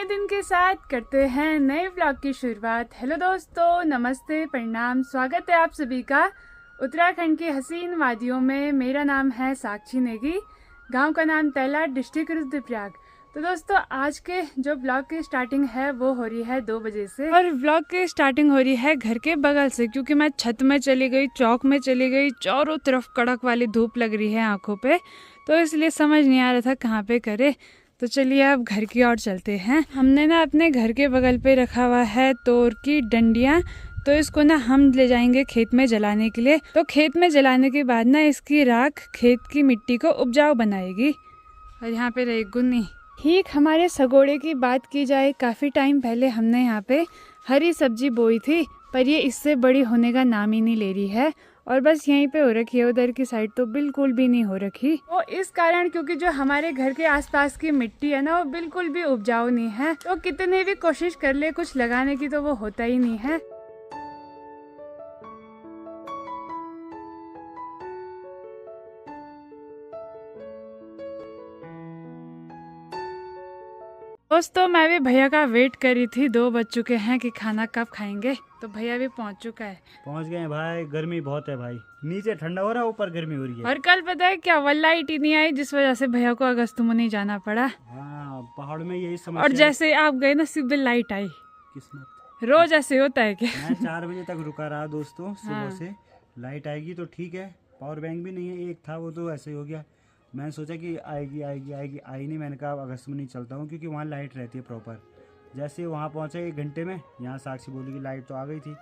नए दिन के साथ करते हैं नए ब्लॉग की शुरुआत। हेलो दोस्तों, नमस्ते, प्रणाम, स्वागत है आप सभी का उत्तराखंड की हसीन वादियों में। मेरा नाम है साक्षी नेगी, गांव का नाम तैला, डिस्ट्रिक्ट रुद्रप्रयाग। तो दोस्तों आज के जो ब्लॉग की स्टार्टिंग है वो हो रही है 2 बजे से, और ब्लॉग की स्टार्टिंग हो रही है घर के बगल से, क्योंकि मैं छत में चली गई, चौक में चली गई, चारों तरफ कड़क वाली धूप लग रही है आंखों पे, तो इसलिए समझ नहीं आ रहा था कहाँ पे करे। तो चलिए अब घर की ओर चलते हैं। हमने ना अपने घर के बगल पे रखा हुआ है तोर की डंडियाँ, तो इसको ना हम ले जाएंगे खेत में जलाने के लिए। तो खेत में जलाने के बाद ना इसकी राख खेत की मिट्टी को उपजाऊ बनाएगी। और यहाँ पे रही गुन्नी। ठीक हमारे सगोड़े की बात की जाए, काफ़ी टाइम पहले हमने यहाँ पे हरी सब्जी बोई थी, पर ये इससे बड़ी होने का नाम ही नहीं ले रही है, और बस यहीं पे हो रखी है। उधर की साइड तो बिल्कुल भी नहीं हो रखी। वो इस कारण क्योंकि जो हमारे घर के आसपास की मिट्टी है ना, वो बिल्कुल भी उपजाऊ नहीं है, तो कितनी भी कोशिश कर ले कुछ लगाने की तो वो होता ही नहीं है। दोस्तों मैं भी भैया का वेट कर रही थी, 2 बज चुके हैं कि खाना कब खाएंगे, तो भैया भी पहुंच चुका है। पहुंच गए हैं भाई। गर्मी बहुत है भाई, नीचे ठंडा हो रहा है, ऊपर गर्मी हो रही है। और कल पता है क्या, लाइट ही नहीं आई, जिस वजह से भैया को अगस्तमुनि जाना पड़ा। हाँ, पहाड़ में यही समस्या। और जैसे आप गए ना, सीधे लाइट आई। किस्मत। रोज ऐसे होता है क्या? मैं 4 बजे तक रुका रहा दोस्तों सुबह से। लाइट आएगी तो ठीक है, पावर बैंक भी नहीं है, एक था वो तो ऐसे ही हो गया। मैंने सोचा कि आएगी आएगी आएगी, आई नहीं। मैंने कहा अगस्तमुनि चलता हूँ, क्योंकि वहाँ लाइट रहती है प्रॉपर। जैसे वहाँ पहुँचा 1 घंटे में, यहाँ साक्षी बोली कि लाइट तो आ गई थी।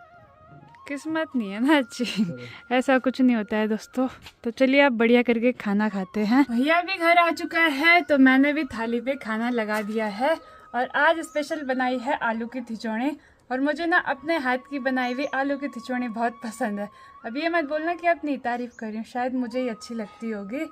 किस्मत नहीं है ना अच्छी। ऐसा कुछ नहीं होता है दोस्तों। तो चलिए अब बढ़िया करके खाना खाते हैं। भैया भी घर आ चुका है, तो मैंने भी थाली पे खाना लगा दिया है। और आज स्पेशल बनाई है आलू की ठिचोड़े, और मुझे ना अपने हाथ की बनाई हुई आलू की ठिचोड़े बहुत पसंद है। अब ये मत बोलना कि अपनी तारीफ कर रही हूँ, शायद मुझे ही अच्छी लगती होगी।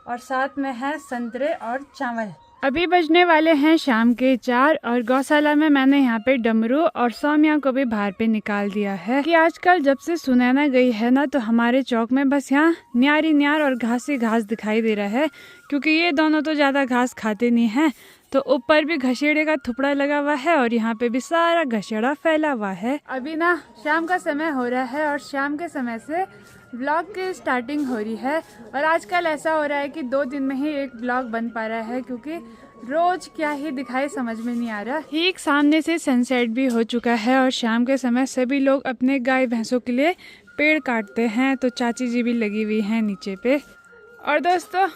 और साथ में है संतरे और चावल। अभी बजने वाले हैं शाम के 4, और गौशाला में मैंने यहाँ पे डमरू और सौम्या को भी बाहर पे निकाल दिया है कि आजकल जब से सुनैना गई है ना, तो हमारे चौक में बस यहाँ न्यारी न्यार और घास ही घास दिखाई दे रहा है, क्योंकि ये दोनों तो ज्यादा घास खाते नहीं हैं। तो ऊपर भी घसेड़े का थुपड़ा लगा हुआ है, और यहाँ पे भी सारा घसेड़ा फैला हुआ है। अभी ना शाम का समय हो रहा है, और शाम के समय से ब्लॉग की स्टार्टिंग हो रही है। और आजकल ऐसा हो रहा है कि 2 दिन में ही एक ब्लॉग बन पा रहा है, क्योंकि रोज क्या ही दिखाए समझ में नहीं आ रहा। ठीक सामने से सनसेट भी हो चुका है, और शाम के समय सभी लोग अपने गाय भैंसों के लिए पेड़ काटते हैं, तो चाची जी भी लगी हुई हैं नीचे पे। और दोस्तों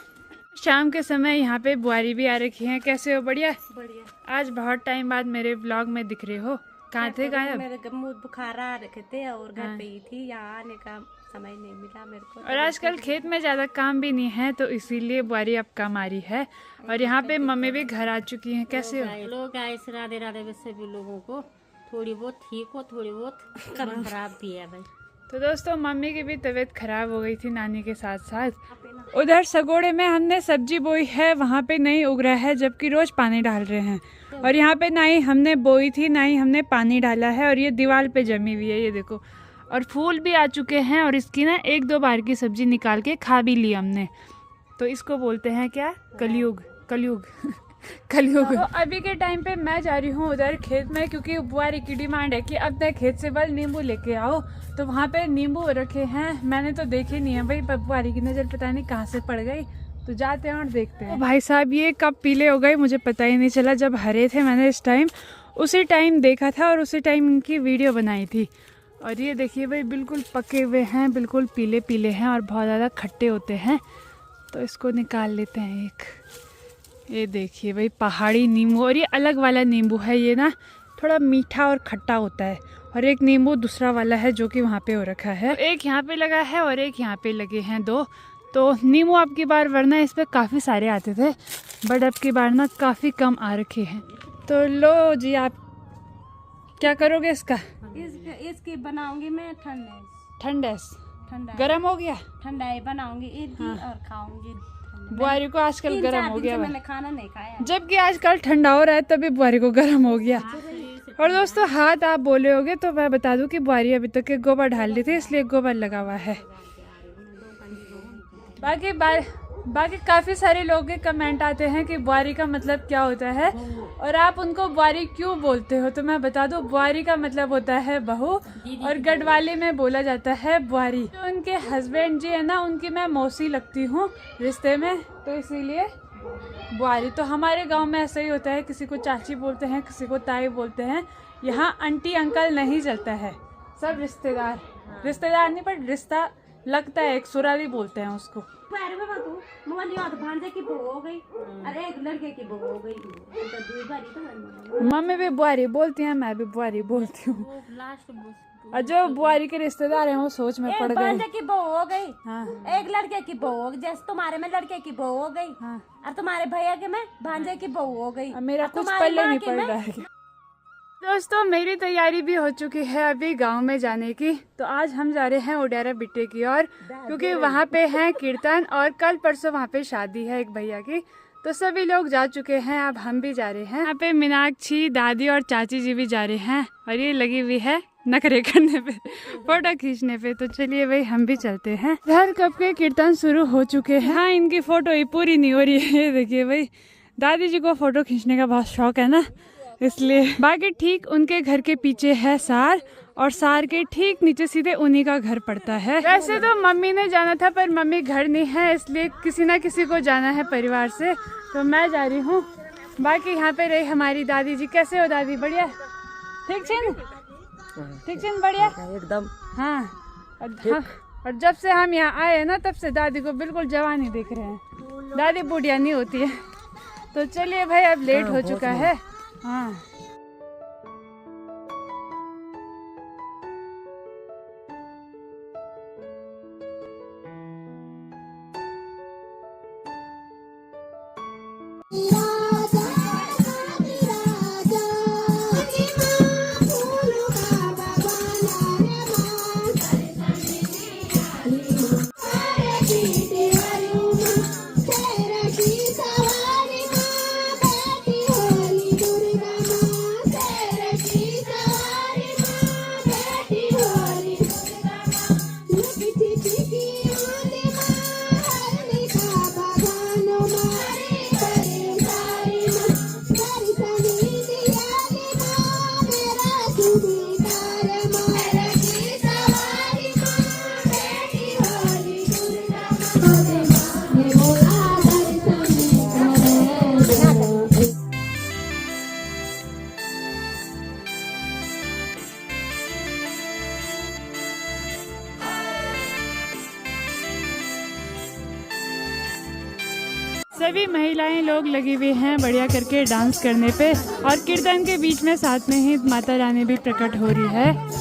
शाम के समय यहाँ पे बुआरी भी आ रखी है। कैसे हो? बढ़िया बढ़िया। आज बहुत टाइम बाद मेरे ब्लॉग में दिख रहे हो, कहाँ थे गायब? मेरे मुँह बुखार आ रखे थे और घर पे ही थी, यहाँ आने का समय नहीं मिला मेरे को। और आजकल खेत में ज्यादा काम भी नहीं है, तो इसीलिए बुआरी अब कम आ रही है। और यहाँ पे मम्मी भी घर आ चुकी हैं। कैसे हो? लोग आए से राधे राधे वैसे भी लोगों को थोड़ी बहुत ठीक हो, थोड़ी बहुत खराब भी है भाई। तो दोस्तों मम्मी की भी तबीयत खराब हो गई थी नानी के साथ साथ। उधर सगोड़े में हमने सब्जी बोई है, वहाँ पे नहीं उग रहा है, जबकि रोज पानी डाल रहे हैं। और यहाँ पे ना ही हमने बोई थी ना ही हमने पानी डाला है, और ये दीवार पे जमी हुई है, ये देखो। और फूल भी आ चुके हैं, और इसकी ना 1-2 बार की सब्जी निकाल के खा भी ली हमने। तो इसको बोलते हैं क्या? कलयुग। कलयुग कलयुग। तो अभी के टाइम पे मैं जा रही हूँ उधर खेत में, क्योंकि बुआरी की डिमांड है कि अपने खेत से बल नींबू लेके आओ। तो वहाँ पे नींबू रखे हैं, मैंने तो देखे नहीं है भाई, पर बुआरी की नज़र पता नहीं कहाँ से पड़ गई। तो जाते हैं और देखते हैं। भाई साहब ये कब पीले हो गए मुझे पता ही नहीं चला। जब हरे थे मैंने इस टाइम उसी टाइम देखा था, और उसी टाइम इनकी वीडियो बनाई थी। और ये देखिए भाई बिल्कुल पके हुए हैं, बिल्कुल पीले पीले हैं, और बहुत ज़्यादा खट्टे होते हैं। तो इसको निकाल लेते हैं एक। ये देखिए भाई पहाड़ी नींबू, और ये अलग वाला नींबू है, ये ना थोड़ा मीठा और खट्टा होता है। और एक नींबू दूसरा वाला है जो कि वहाँ पे हो रखा है। एक यहाँ पे लगा है और एक यहाँ पे लगे हैं 2। तो नींबू अब की बार वरना इस पे काफ़ी सारे आते थे, बट अब की बार ना काफ़ी कम आ रखे हैं। तो लो जी, आप क्या करोगे इसका? इसकी बनाऊंगी मैं ठंडा ठंडा गरम हो गया, ठंडा बनाऊंगी और खाऊंगी। बुआरी को आजकल गरम हो गया, मैंने खाना नहीं खाया, जबकि आजकल ठंडा हो रहा है तभी बुआरी को गरम हो गया। और दोस्तों हाथ आप बोले होगे तो मैं बता दूं कि बुआरी अभी तक के गोबर डाल दी थी, इसलिए गोबर लगा हुआ है। बाकी बाकी काफी सारे लोगों के कमेंट आते हैं कि बुआरी का मतलब क्या होता है और आप उनको बुआरी क्यों बोलते हो, तो मैं बता दूं बुआरी का मतलब होता है बहू और गढ़वाली में बोला जाता है बुआरी। तो उनके हस्बैंड जी है ना, उनकी मैं मौसी लगती हूँ रिश्ते में, तो इसीलिए बुआरी। तो हमारे गांव में ऐसा ही होता है, किसी को चाची बोलते हैं, किसी को ताई बोलते हैं। यहाँ आंटी अंकल नहीं चलता है, सब रिश्तेदार। रिश्तेदार नहीं पर रिश्ता लगता है, एक सुराली बोलते हैं उसको। भांजे की बहू हो गई, अरे एक लड़के की बहू हो गई, तो मम्मी भी बुआरी बोलती हैं, मैं भी बुआरी बोलती हूँ। लास्ट और जो बुआरी के रिश्तेदार हैं वो सोच में पड़ गए। भांजे की बहू हो गई, हाँ। एक लड़के की बहू हो गई, जैसे तुम्हारे में लड़के की बहू हो गई, हाँ। और तुम्हारे भैया के में भांजे की बहू हो गई, और मेरा और कुछ तुम्हारी पल्ले माँ नहीं के पड़ में- रहा है। दोस्तों मेरी तैयारी भी हो चुकी है अभी गांव में जाने की। तो आज हम जा रहे हैं ओडेरा बिट्टे की ओर, क्योंकि वहाँ पे है कीर्तन और कल परसों वहाँ पे शादी है एक भैया की। तो सभी लोग जा चुके हैं, अब हम भी जा रहे हैं। यहाँ पे मीनाक्षी दादी और चाची जी भी जा रहे हैं और ये लगी हुई है नखरे करने पे, फोटो खींचने पे। तो चलिए भाई हम भी चलते हैं। घर कब के कीर्तन शुरू हो चुके हैं। हाँ इनकी फोटो ही पूरी नहीं हो रही है, ये देखिए भाई दादी जी को फोटो खींचने का बहुत शौक है ना, इसलिए। बाकी ठीक उनके घर के पीछे है सार, और सार के ठीक नीचे सीधे उन्हीं का घर पड़ता है। वैसे तो मम्मी ने जाना था पर मम्मी घर नहीं है, इसलिए किसी ना किसी को जाना है परिवार से, तो मैं जा रही हूँ। बाकी यहाँ पे रही हमारी दादी जी। कैसे हो दादी? बढ़िया, ठीक छिन? ठीक छिन? बढ़िया एकदम। हाँ। और जब से हम यहाँ आए ना तब से दादी को बिल्कुल जवान ही दिख रहे हैं, दादी बुढ़िया नहीं होती है। तो चलिए भाई अब लेट हो चुका है। हाँ सभी महिलाएं लोग लगी हुई हैं बढ़िया करके डांस करने पे, और कीर्तन के बीच में साथ में ही माता रानी भी प्रकट हो रही है।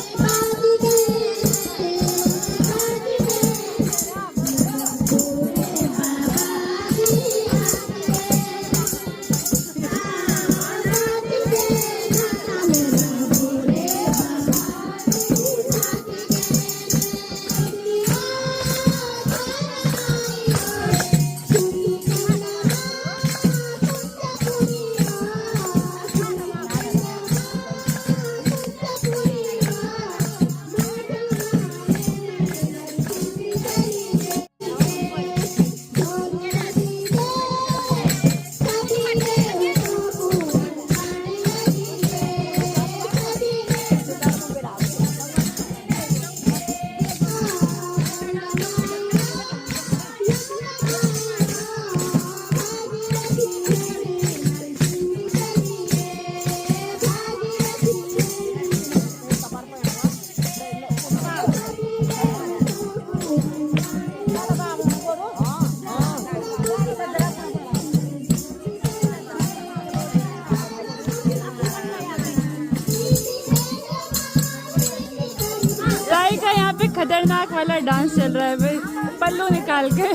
खतरनाक वाला डांस चल रहा है भाई, पल्लू निकाल के।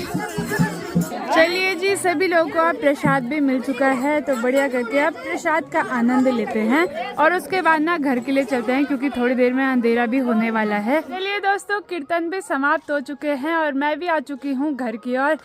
चलिए जी सभी लोगों को अब प्रसाद भी मिल चुका है, तो बढ़िया करके अब प्रसाद का आनंद लेते हैं और उसके बाद ना घर के लिए चलते हैं, क्योंकि थोड़ी देर में अंधेरा भी होने वाला है। चलिए दोस्तों कीर्तन भी समाप्त हो चुके हैं और मैं भी आ चुकी हूँ घर की ओर।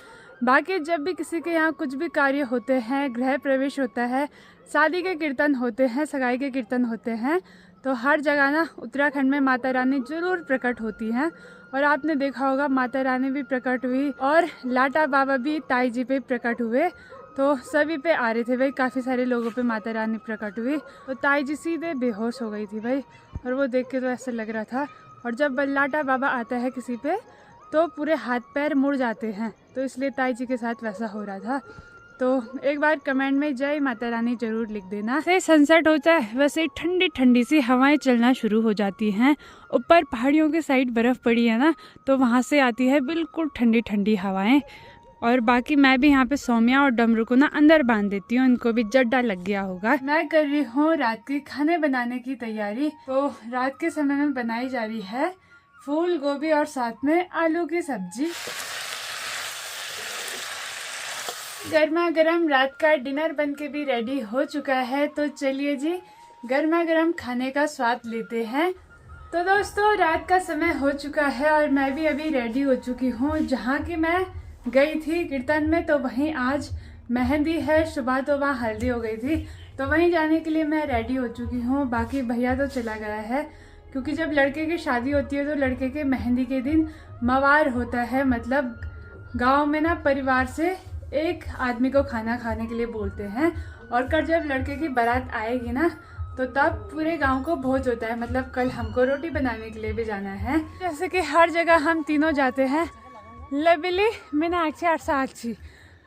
बाकी जब भी किसी के यहाँ कुछ भी कार्य होते हैं, गृह प्रवेश होता है, शादी के कीर्तन होते हैं, सगाई के कीर्तन होते हैं, तो हर जगह ना उत्तराखंड में माता रानी जरूर प्रकट होती हैं। और आपने देखा होगा माता रानी भी प्रकट हुई और लाटा बाबा भी ताई जी पे प्रकट हुए, तो सभी पे आ रहे थे भाई, काफ़ी सारे लोगों पे माता रानी प्रकट हुई। तो ताई जी सीधे बेहोश हो गई थी भाई, और वो देख के तो ऐसा लग रहा था। और जब लाटा बाबा आता है किसी पे तो पूरे हाथ पैर मुड़ जाते हैं, तो इसलिए ताई जी के साथ वैसा हो रहा था। तो एक बार कमेंट में जय माता रानी जरूर लिख देना। जैसे सनसेट होता है वैसे ठंडी ठंडी सी हवाएं चलना शुरू हो जाती हैं। ऊपर पहाड़ियों के साइड बर्फ़ पड़ी है ना, तो वहाँ से आती है बिल्कुल ठंडी ठंडी हवाएं। और बाकी मैं भी यहाँ पे सौम्या और डमरू को ना अंदर बांध देती हूँ, इनको भी जड्डा लग गया होगा। मैं कर रही हूँ रात के खाने बनाने की तैयारी। तो रात के समय में बनाई जा रही है फूल गोभी और साथ में आलू की सब्जी। गर्मा गर्म रात का डिनर बन के भी रेडी हो चुका है, तो चलिए जी गर्मा गर्म खाने का स्वाद लेते हैं। तो दोस्तों रात का समय हो चुका है और मैं भी अभी रेडी हो चुकी हूँ। जहाँ की मैं गई थी कीर्तन में, तो वहीं आज मेहंदी है, सुबह तो वहाँ हल्दी हो गई थी, तो वहीं जाने के लिए मैं रेडी हो चुकी हूँ। बाकी भैया तो चला गया है, क्योंकि जब लड़के की शादी होती है तो लड़के के मेहंदी के दिन मवार होता है, मतलब गांव में ना परिवार से एक आदमी को खाना खाने के लिए बोलते हैं। और कल जब लड़के की बारात आएगी ना, तो तब पूरे गांव को भोज होता है, मतलब कल हमको रोटी बनाने के लिए भी जाना है। जैसे कि हर जगह हम तीनों जाते हैं, लबिली, मीनाक्षी और साक्षी।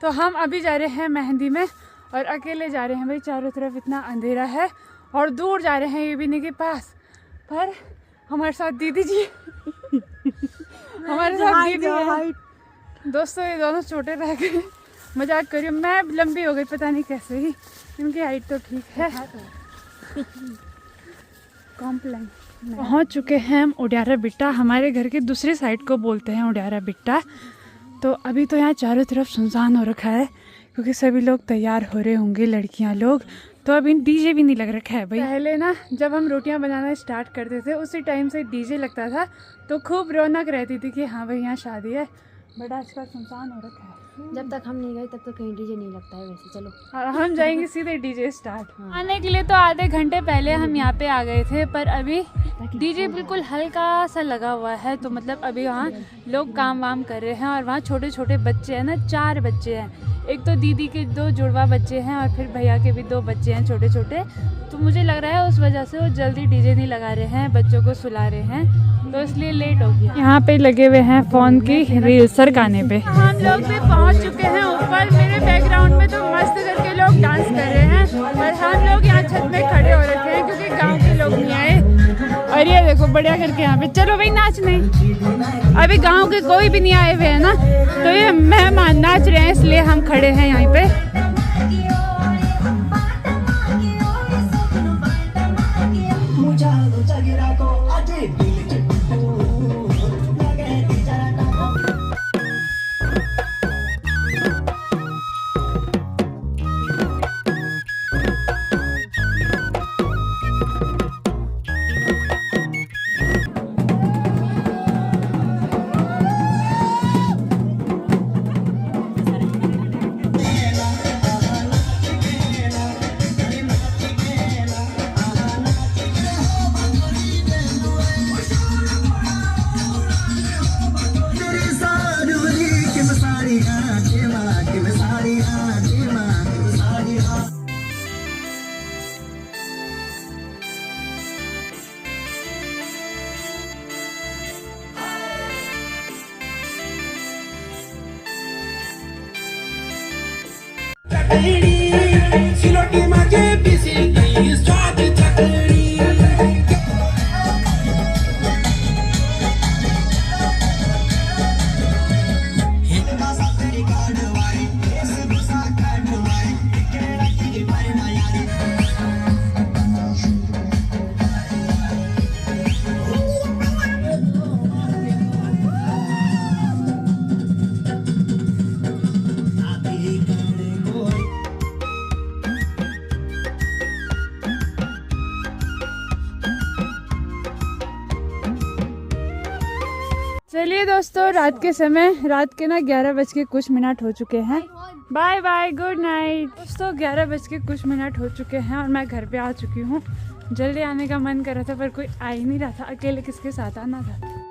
तो हम अभी जा रहे हैं मेहंदी में और अकेले जा रहे हैं भाई, चारों तरफ इतना अंधेरा है और दूर जा रहे हैं युबिनी के पास। पर हमारे साथ दीदी जी हमारे साथ दीदी है। दोस्तों ये दोनों छोटे रह गए, मजाक करिए, मैं लंबी हो गई पता नहीं कैसे ही, इनकी हाइट तो ठीक है। कॉम्प्लाइन पहुँच चुके हैं हम उड्यारा बिट्टा, हमारे घर के दूसरी साइड को बोलते हैं उड्यारा बिट्टा। तो अभी तो यहाँ चारों तरफ सुनसान हो रखा है, क्योंकि सभी लोग तैयार हो रहे होंगे, लड़कियाँ लोग। तो अभी डीजे भी नहीं लग रखा है भाई। पहले ना जब हम रोटियां बनाना स्टार्ट करते थे उसी टाइम से डीजे लगता था, तो खूब रौनक रहती थी कि हाँ भाई यहाँ शादी है। बट आजकल सुनसान हो रखा है। जब तक हम नहीं गए तब तक कहीं डीजे नहीं लगता है वैसे। चलो और हम जाएंगे सीधे डीजे स्टार्ट। आने के लिए तो आधे घंटे पहले हम यहाँ पे आ गए थे, पर अभी डीजे बिल्कुल हल्का सा लगा हुआ है, तो मतलब अभी वहाँ लोग काम वाम कर रहे हैं। और वहाँ छोटे छोटे बच्चे हैं ना, 4 बच्चे हैं, एक तो दीदी के 2 जुड़वा बच्चे हैं और फिर भैया के भी 2 बच्चे हैं छोटे छोटे। तो मुझे लग रहा है उस वजह से वो जल्दी डीजे नहीं लगा रहे हैं, बच्चों को सुला रहे हैं, तो इसलिए लेट हो गया। यहाँ पे लगे हुए हैं फोन की रील सरकाने पे। हम लोग भी पहुँच चुके हैं ऊपर। मेरे बैकग्राउंड में तो मस्त करके लोग डांस कर रहे हैं, और हम लोग यहाँ छत में खड़े हो रखे हैं क्योंकि गाँव के लोग नहीं आए। और ये देखो बढ़िया करके यहाँ पे, चलो भाई नाच नहीं, अभी गांव के कोई भी नहीं आए हुए हैं ना, तो ये मेहमान नाच रहे हैं, इसलिए हम खड़े हैं यहाँ पे। सिलोटी माझे बिसी गई स्वाद चकड़ी चलिए दोस्तों, रात के समय, रात के ना 11 बज के कुछ मिनट हो चुके हैं। Bye bye, good night. दोस्तों 11 बज के कुछ मिनट हो चुके हैं और मैं घर पे आ चुकी हूँ। जल्दी आने का मन कर रहा था पर कोई आ ही नहीं रहा था, अकेले किसके साथ आना था।